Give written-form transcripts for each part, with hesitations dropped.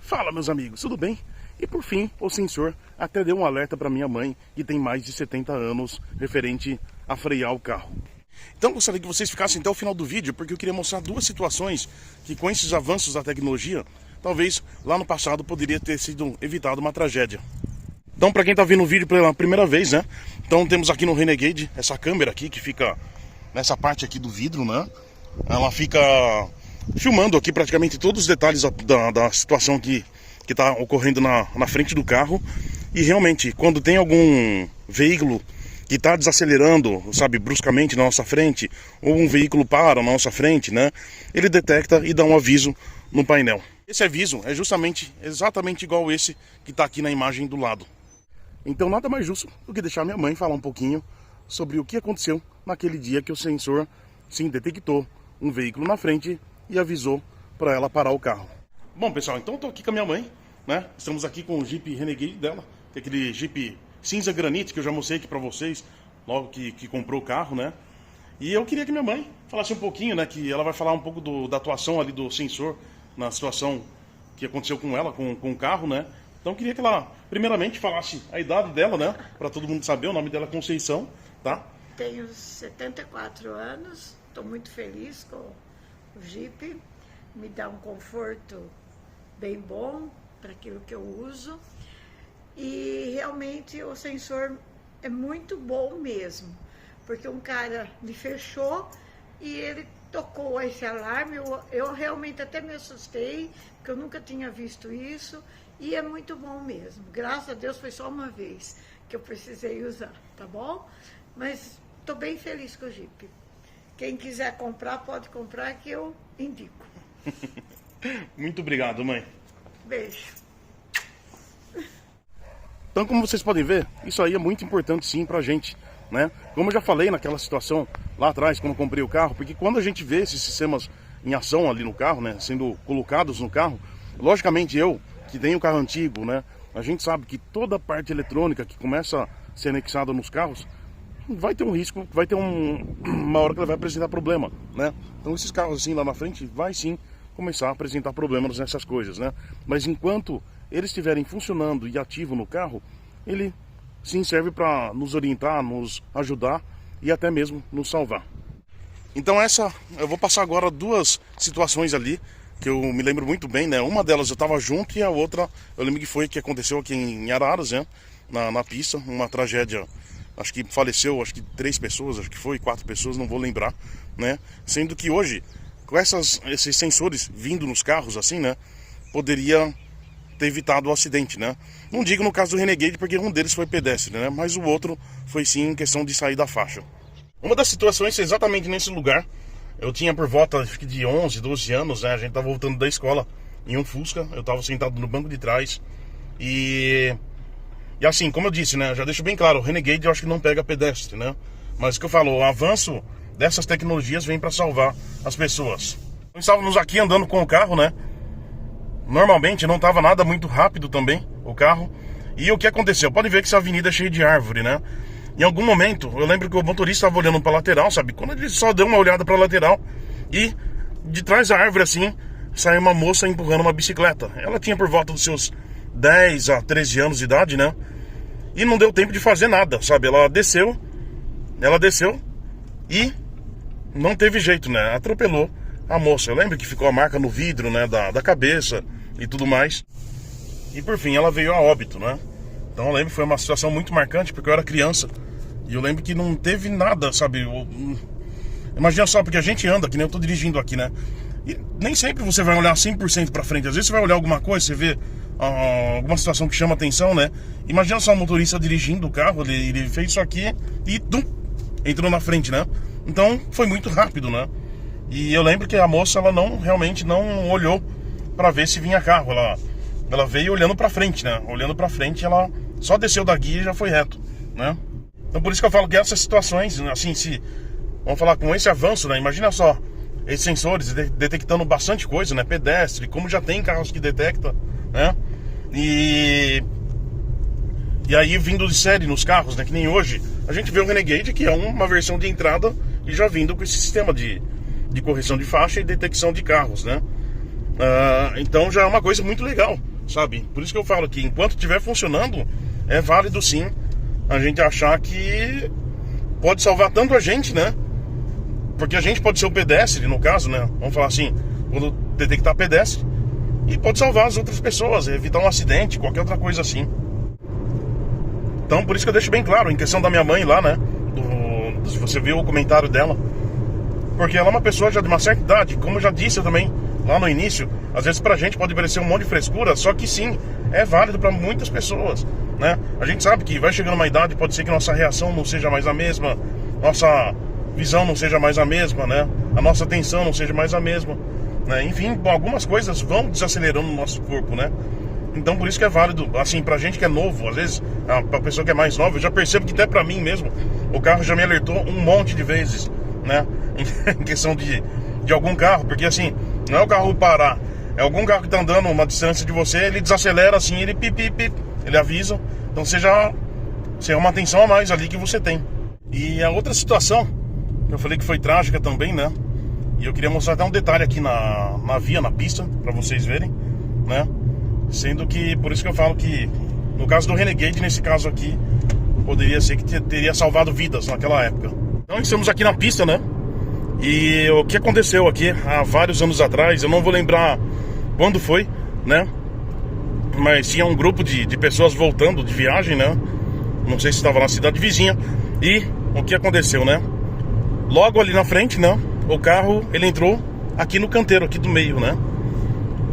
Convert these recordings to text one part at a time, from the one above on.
Fala, meus amigos, tudo bem? E por fim, o sensor até deu um alerta para minha mãe, que tem mais de 70 anos, referente a frear o carro. Então gostaria que vocês ficassem até o final do vídeo, porque eu queria mostrar duas situações que, com esses avanços da tecnologia, talvez lá no passado poderia ter sido evitado uma tragédia. Então, para quem está vendo o vídeo pela primeira vez, né? Então temos aqui no Renegade essa câmera aqui que fica nessa parte aqui do vidro, né? Ela fica filmando aqui praticamente todos os detalhes da situação que está ocorrendo na frente do carro. E realmente, quando tem algum veículo que está desacelerando, sabe, bruscamente na nossa frente, ou um veículo para na nossa frente, né? Ele detecta e dá um aviso no painel. Esse aviso é exatamente igual esse que está aqui na imagem do lado. Então nada mais justo do que deixar minha mãe falar um pouquinho sobre o que aconteceu naquele dia que o sensor, sim, detectou um veículo na frente e avisou para ela parar o carro. Bom, pessoal, então estou aqui com a minha mãe, né? Estamos aqui com o Jeep Renegade dela, que é aquele Jeep cinza granite que eu já mostrei aqui para vocês logo que comprou o carro, né? E eu queria que minha mãe falasse um pouquinho, né? Que ela vai falar um pouco da atuação ali do sensor na situação que aconteceu com ela, com o carro, né? Então eu queria que ela, primeiramente, falasse a idade dela, né? Para todo mundo saber, o nome dela é Conceição, tá? Tenho 74 anos, estou muito feliz com o Jeep, me dá um conforto bem bom para aquilo que eu uso. E realmente o sensor é muito bom mesmo, porque um cara me fechou e ele tocou esse alarme, eu realmente até me assustei, porque eu nunca tinha visto isso, e é muito bom mesmo. Graças a Deus foi só uma vez que eu precisei usar, tá bom? Mas estou bem feliz com o Jeep. Quem quiser comprar, pode comprar, que eu indico. Muito obrigado, mãe. Beijo. Então, como vocês podem ver, isso aí é muito importante sim pra gente, né? Como eu já falei naquela situação lá atrás, quando eu comprei o carro, porque quando a gente vê esses sistemas em ação ali no carro, né, sendo colocados no carro, logicamente eu, que tenho um carro antigo, né, a gente sabe que toda a parte eletrônica que começa a ser anexada nos carros, vai ter um risco, vai ter uma hora que ela vai apresentar problema, né? Então esses carros assim lá na frente vai sim começar a apresentar problemas nessas coisas, né? Mas enquanto eles estiverem funcionando e ativo no carro, ele sim serve para nos orientar, nos ajudar e até mesmo nos salvar. Então eu vou passar agora duas situações ali que eu me lembro muito bem, né? Uma delas eu estava junto e a outra eu lembro que aconteceu aqui em Araras, né? Na pista, uma tragédia. Acho que faleceu, acho que 3 pessoas, acho que foi 4 pessoas, não vou lembrar, né? Sendo que hoje, com esses sensores vindo nos carros assim, né? Poderia ter evitado o acidente, né? Não digo no caso do Renegade, porque um deles foi pedestre, né? Mas o outro foi sim em questão de sair da faixa. Uma das situações é exatamente nesse lugar. Eu tinha por volta, acho que de 11, 12 anos, né? A gente tava voltando da escola em um Fusca. Eu tava sentado no banco de trás e assim, como eu disse, né, já deixo bem claro, o Renegade eu acho que não pega pedestre, né? Mas o que eu falo, o avanço dessas tecnologias vem para salvar as pessoas. Nós estávamos aqui andando com o carro, né? Normalmente não estava nada muito rápido também, o carro. E o que aconteceu? Pode ver que essa avenida é cheia de árvore, né? Em algum momento, eu lembro que o motorista estava olhando para a lateral, sabe? Quando ele só deu uma olhada para a lateral e de trás da árvore, assim, saiu uma moça empurrando uma bicicleta. Ela tinha por volta dos seus 10 a 13 anos de idade, né? E não deu tempo de fazer nada, sabe? Ela desceu e não teve jeito, né? Atropelou a moça. Eu lembro que ficou a marca no vidro, né? Da cabeça e tudo mais. E por fim, ela veio a óbito, né? Então eu lembro que foi uma situação muito marcante, porque eu era criança. E eu lembro que não teve nada, sabe? Imagina só, porque a gente anda, que nem eu tô dirigindo aqui, né? E nem sempre você vai olhar 100% pra frente. Às vezes você vai olhar alguma coisa, você vê alguma situação que chama atenção, né? Imagina só um motorista dirigindo o carro, ele fez isso aqui e entrou na frente, né? Então foi muito rápido, né? E eu lembro que a moça, ela realmente não olhou pra ver se vinha carro. Ela veio olhando pra frente, né? Olhando pra frente, ela só desceu da guia e já foi reto, né? Então por isso que eu falo que essas situações, assim, vamos falar com esse avanço, né? Imagina só, esses sensores detectando bastante coisa, né? Pedestre, como já tem carros que detectam, né? E aí vindo de série nos carros, né? Que nem hoje, a gente vê o Renegade, que é uma versão de entrada e já vindo com esse sistema de correção de faixa e detecção de carros, né? Então já é uma coisa muito legal, sabe? Por isso que eu falo que enquanto estiver funcionando, é válido sim a gente achar que pode salvar tanto a gente, né? Porque a gente pode ser o pedestre, no caso, né? Vamos falar assim, quando detectar pedestre, e pode salvar as outras pessoas, evitar um acidente, qualquer outra coisa assim. Então, por isso que eu deixo bem claro, em questão da minha mãe lá, né? Se você viu o comentário dela, porque ela é uma pessoa já de uma certa idade, como eu já disse também lá no início, às vezes pra gente pode parecer um monte de frescura, só que sim, é válido pra muitas pessoas, né? A gente sabe que vai chegando uma idade, pode ser que nossa reação não seja mais a mesma, nossa visão não seja mais a mesma, né? A nossa atenção não seja mais a mesma, né? Enfim, algumas coisas vão desacelerando no nosso corpo, né? Então por isso que é válido, assim, pra gente que é novo, às vezes, pra pessoa que é mais nova, eu já percebo que até pra mim mesmo, o carro já me alertou um monte de vezes, né? Em questão de algum carro, porque assim, não é o carro parar, é algum carro que tá andando uma distância de você, ele desacelera assim, ele ele avisa, então você é uma atenção a mais ali que você tem. E a outra situação, que eu falei que foi trágica também, né? E eu queria mostrar até um detalhe aqui na via, na pista, pra vocês verem, né? Sendo que, por isso que eu falo que, no caso do Renegade, nesse caso aqui, poderia ser que teria salvado vidas naquela época. Então estamos aqui na pista, né? E o que aconteceu aqui há vários anos atrás, eu não vou lembrar quando foi, né? Mas tinha um grupo de pessoas voltando de viagem, né? Não sei se estava na cidade vizinha. E o que aconteceu, né? Logo ali na frente, né? O carro, ele entrou aqui no canteiro, aqui do meio, né?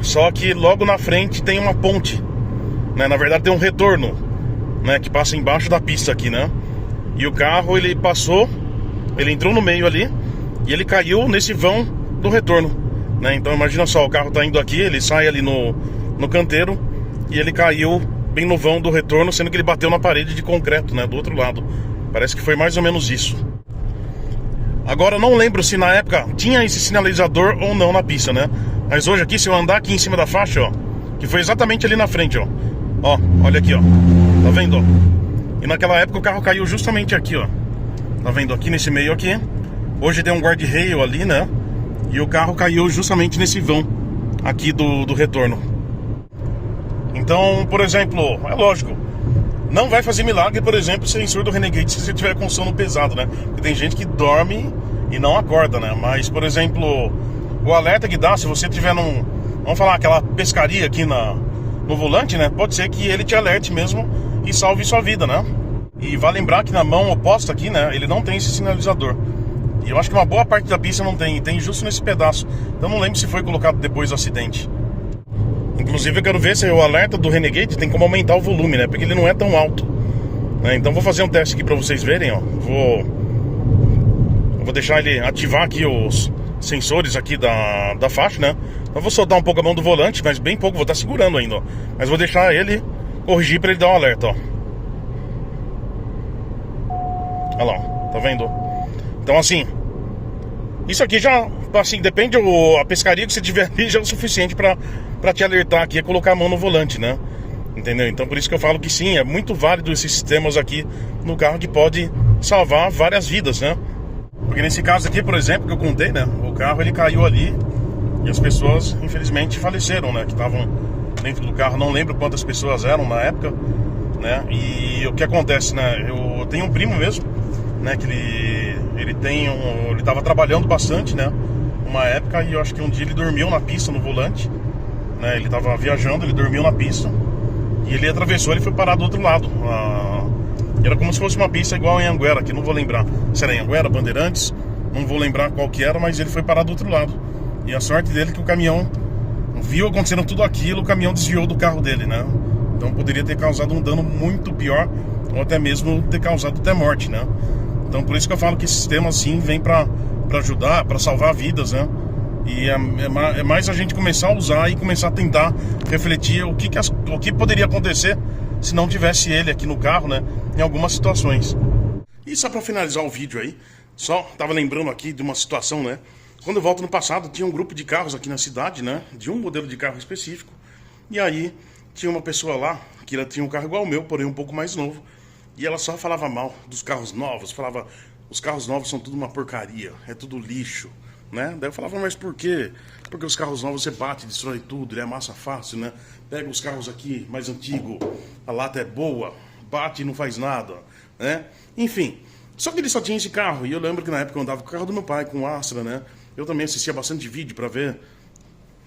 Só que logo na frente tem uma ponte, né? Na verdade tem um retorno, né? Que passa embaixo da pista aqui, né? E o carro, ele passou, ele entrou no meio ali e ele caiu nesse vão do retorno, né? Então imagina só, o carro tá indo aqui, ele sai ali no canteiro e ele caiu bem no vão do retorno, sendo que ele bateu na parede de concreto, né? Do outro lado. Parece que foi mais ou menos isso. Agora eu não lembro se na época tinha esse sinalizador ou não na pista, né? Mas hoje aqui, se eu andar aqui em cima da faixa, ó, que foi exatamente ali na frente, ó. Ó, olha aqui, ó. Tá vendo, ó? E naquela época o carro caiu justamente aqui, ó. Tá vendo? Aqui nesse meio aqui. Hoje tem um guarda-rail ali, né? E o carro caiu justamente nesse vão aqui do retorno. Então, por exemplo, é lógico, não vai fazer milagre, por exemplo, o sensor do Renegade se você tiver com sono pesado, né? Porque tem gente que dorme e não acorda, né? Mas, por exemplo, o alerta que dá, se você tiver vamos falar, aquela pescaria aqui no volante, né? Pode ser que ele te alerte mesmo e salve sua vida, né? E vale lembrar que na mão oposta aqui, né? Ele não tem esse sinalizador. E eu acho que uma boa parte da pista não tem, tem justo nesse pedaço. Então não lembro se foi colocado depois do acidente. Inclusive eu quero ver se o alerta do Renegade tem como aumentar o volume, né? Porque ele não é tão alto, né? Então vou fazer um teste aqui pra vocês verem, ó. Vou deixar ele ativar aqui os sensores aqui da faixa, né? Eu vou soltar um pouco a mão do volante, mas bem pouco, vou estar segurando ainda, ó. Mas vou deixar ele corrigir pra ele dar um alerta, ó. Olha lá, ó. Tá vendo? Então assim, isso aqui já, assim, depende a pescaria que você tiver ali, já é o suficiente pra te alertar aqui, é colocar a mão no volante, né? Entendeu? Então por isso que eu falo que sim, é muito válido esses sistemas aqui no carro que pode salvar várias vidas, né? Porque nesse caso aqui, por exemplo, que eu contei, né? O carro, ele caiu ali e as pessoas, infelizmente, faleceram, né? Que estavam dentro do carro, não lembro quantas pessoas eram na época, né? E o que acontece, né? Eu tenho um primo mesmo, né? Que ele tava trabalhando bastante, né? Uma época, e eu acho que um dia ele dormiu na pista, no volante, né? Ele tava viajando, ele dormiu na pista e ele atravessou, ele foi parar do outro lado. Era como se fosse uma pista igual em Anguera, que não vou lembrar se era em Anguera, Bandeirantes, não vou lembrar qual que era, mas ele foi parar do outro lado. E a sorte dele é que o caminhão viu acontecendo tudo aquilo, o caminhão desviou do carro dele, né? Então poderia ter causado um dano muito pior, ou até mesmo ter causado até morte, né? Então por isso que eu falo que esse sistema assim vem pra ajudar, pra salvar vidas, né? E é mais a gente começar a usar e começar a tentar refletir o que poderia acontecer se não tivesse ele aqui no carro, né? Em algumas situações. E só pra finalizar o vídeo aí, só tava lembrando aqui de uma situação, né? Quando eu volto no passado, tinha um grupo de carros aqui na cidade, né? De um modelo de carro específico. E aí tinha uma pessoa lá que ela tinha um carro igual ao meu, porém um pouco mais novo. E ela só falava mal dos carros novos, falava: os carros novos são tudo uma porcaria, é tudo lixo, né? Daí eu falava, mas por quê? Porque os carros novos você bate, destrói tudo, ele amassa fácil, né? Pega os carros aqui mais antigos, a lata é boa, bate e não faz nada, né? Enfim, só que ele só tinha esse carro, e eu lembro que na época eu andava com o carro do meu pai, com o Astra, né? Eu também assistia bastante vídeo para ver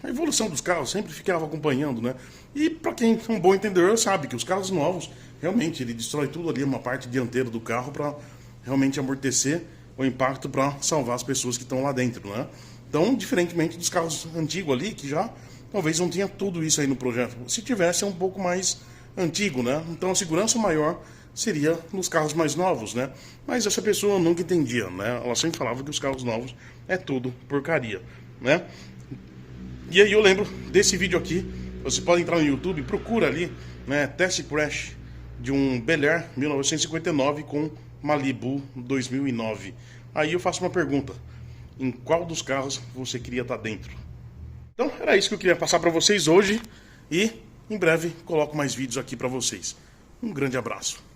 a evolução dos carros, sempre ficava acompanhando, né? E para quem é um bom entendedor sabe que os carros novos, realmente, ele destrói tudo ali, uma parte dianteira do carro para realmente amortecer o impacto para salvar as pessoas que estão lá dentro, né? Então, diferentemente dos carros antigos ali, que já talvez não tinha tudo isso aí no projeto. Se tivesse, é um pouco mais antigo, né? Então, a segurança maior seria nos carros mais novos, né? Mas essa pessoa nunca entendia, né? Ela sempre falava que os carros novos é tudo porcaria, né? E aí eu lembro desse vídeo aqui, você pode entrar no YouTube, procura ali, né, test crash de um Bel Air 1959 com Malibu 2009. Aí eu faço uma pergunta, em qual dos carros você queria estar dentro? Então era isso que eu queria passar para vocês hoje e em breve coloco mais vídeos aqui para vocês. Um grande abraço.